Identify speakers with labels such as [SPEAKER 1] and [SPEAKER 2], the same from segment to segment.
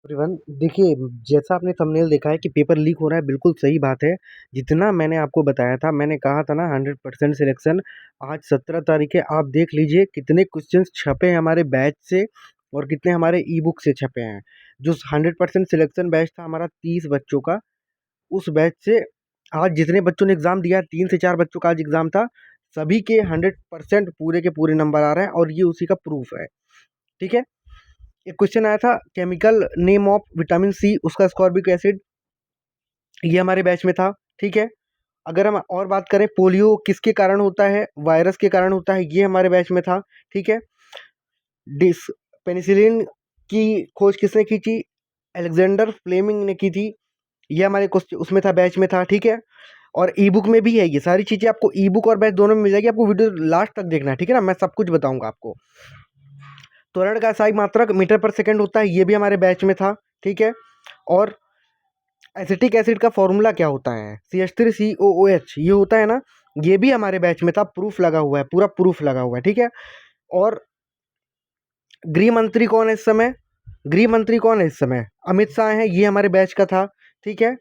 [SPEAKER 1] Everyone, देखिए, जैसा आपने थंबनेल देखा है कि पेपर लीक हो रहा है, बिल्कुल सही बात है। जितना मैंने आपको बताया था, मैंने कहा था ना 100% सिलेक्शन। आज 17 तारीख है, आप देख लीजिए कितने क्वेश्चंस छपे हैं हमारे बैच से और कितने हमारे ई बुक से छपे हैं। जो 100% सिलेक्शन बैच था हमारा 30 बच्चों का, उस बैच से आज जितने बच्चों ने एग्ज़ाम दिया, 3 से 4 बच्चों का आज एग्ज़ाम था, सभी के 100% पूरे के पूरे नंबर आ रहे हैं और ये उसी का प्रूफ है। ठीक है? एक क्वेश्चन आया था, chemical name of vitamin C, उसका स्कॉर्बिक एसिड, ये हमारे बैच में था। ठीक है। अगर हम और बात करें, पोलियो किसके कारण होता है, वायरस के कारण होता है, ये हमारे बैच में था। ठीक है। डिस पेनिसिलिन की खोज किसने की थी, अलेक्जेंडर फ्लेमिंग ने की थी, ये हमारे क्वेश्चन उसमें था, बैच में था। ठीक है। और ई बुक में भी है, ये सारी चीज़ें आपको ई बुक और बैच दोनों में मिल जाएगी। आपको वीडियो लास्ट तक देखना है, ठीक है ना, मैं सब कुछ बताऊंगा आपको। त्वरण का सही मात्रक मीटर पर सेकंड होता है, ये भी हमारे बैच में था। ठीक है। और एसिटिक एसिड का फॉर्मूला क्या होता है, CH3COOH, ये होता है ना, ये भी हमारे बैच में था। प्रूफ लगा हुआ है, पूरा प्रूफ लगा हुआ है। ठीक है। और गृह मंत्री कौन है इस समय, गृह मंत्री कौन है इस समय, अमित शाह हैं, ये हमारे बैच का था। ठीक है।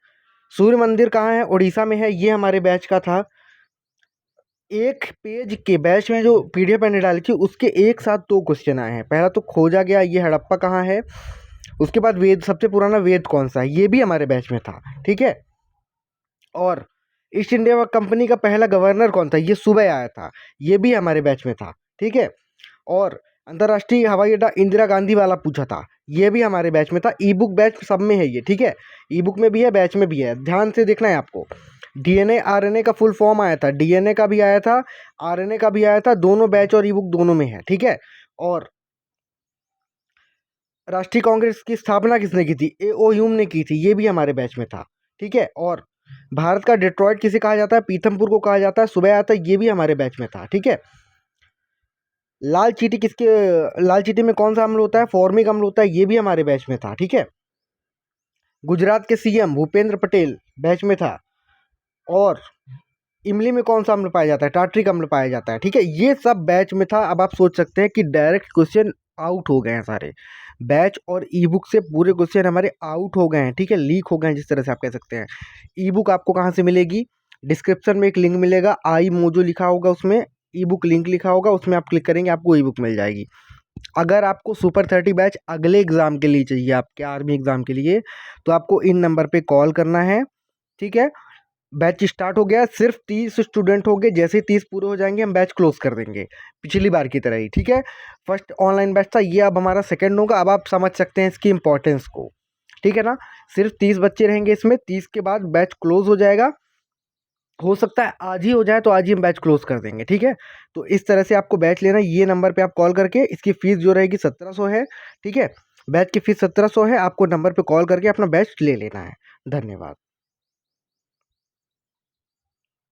[SPEAKER 1] सूर्य मंदिर कहाँ है, उड़ीसा में है, ये हमारे बैच का था। एक पेज के बैच में जो PDF मैंने डाली थी, उसके एक साथ 2 क्वेश्चन आए हैं। पहला तो खोजा गया ये हड़प्पा कहाँ है, उसके बाद वेद, सबसे पुराना वेद कौन सा है, ये भी हमारे बैच में था। ठीक है। और ईस्ट इंडिया कंपनी का पहला गवर्नर कौन था, ये सुबह आया था, ये भी हमारे बैच में था। ठीक है। और अंतर्राष्ट्रीय हवाई अड्डा इंदिरा गांधी वाला पूछा था, ये भी हमारे बैच में था। ई बुक बैच सब में है ये। ठीक है। ई बुक में भी है, बैच में भी है, ध्यान से देखना है आपको। DNA RNA का फुल फॉर्म आया था, DNA का भी आया था, RNA का भी आया था, दोनों बैच और ई बुक दोनों में है। ठीक है। और राष्ट्रीय कांग्रेस की स्थापना किसने की थी, A.O. ह्यूम ने की थी, ये भी हमारे बैच में था। ठीक है। और भारत का डेट्रॉइट किसे कहा जाता है, पीथमपुर को कहा जाता है, सुबह आता है, ये भी हमारे बैच में था। ठीक है। लाल चीटी किसके, लाल चीटी में कौन सा अम्ल होता है, फॉर्मिक अम्ल होता है, ये भी हमारे बैच में था। ठीक है। गुजरात के CM भूपेंद्र पटेल बैच में था। और इमली में कौन सा अम्ल पाया जाता है, टार्ट्रिक अम्ल पाया जाता है। ठीक है। ये सब बैच में था। अब आप सोच सकते हैं कि डायरेक्ट क्वेश्चन आउट हो गए हैं सारे, बैच और ई बुक से पूरे क्वेश्चन हमारे आउट हो गए हैं। ठीक है, लीक हो गए हैं, जिस तरह से आप कह सकते हैं। ई बुक आपको कहाँ से मिलेगी, डिस्क्रिप्शन में एक लिंक मिलेगा, आई मोजो लिखा होगा, उसमें ई बुक लिंक लिखा होगा, उसमें आप क्लिक करेंगे, आपको ई बुक मिल जाएगी। अगर आपको सुपर 30 बैच अगले एग्जाम के लिए चाहिए, आपके आर्मी एग्जाम के लिए, तो आपको इन नंबर पे कॉल करना है। ठीक है। बैच स्टार्ट हो गया, सिर्फ 30 स्टूडेंट हो गए, जैसे ही 30 पूरे हो जाएंगे हम बैच क्लोज कर देंगे, पिछली बार की तरह ही। ठीक है। फर्स्ट ऑनलाइन बैच था, ये अब हमारा सेकंड होगा। अब आप समझ सकते हैं इसकी इंपॉर्टेंस को। ठीक है ना। सिर्फ 30 बच्चे रहेंगे इसमें, 30 के बाद बैच क्लोज हो जाएगा। हो सकता है आज ही हो जाए, तो आज ही हम बैच क्लोज कर देंगे। ठीक है। तो इस तरह से आपको बैच लेना है, ये नंबर पे आप कॉल करके, इसकी फीस जो रहेगी 1700 है। ठीक है। बैच की फीस 1700 है, आपको नंबर पे कॉल करके अपना बैच ले लेना है। धन्यवाद।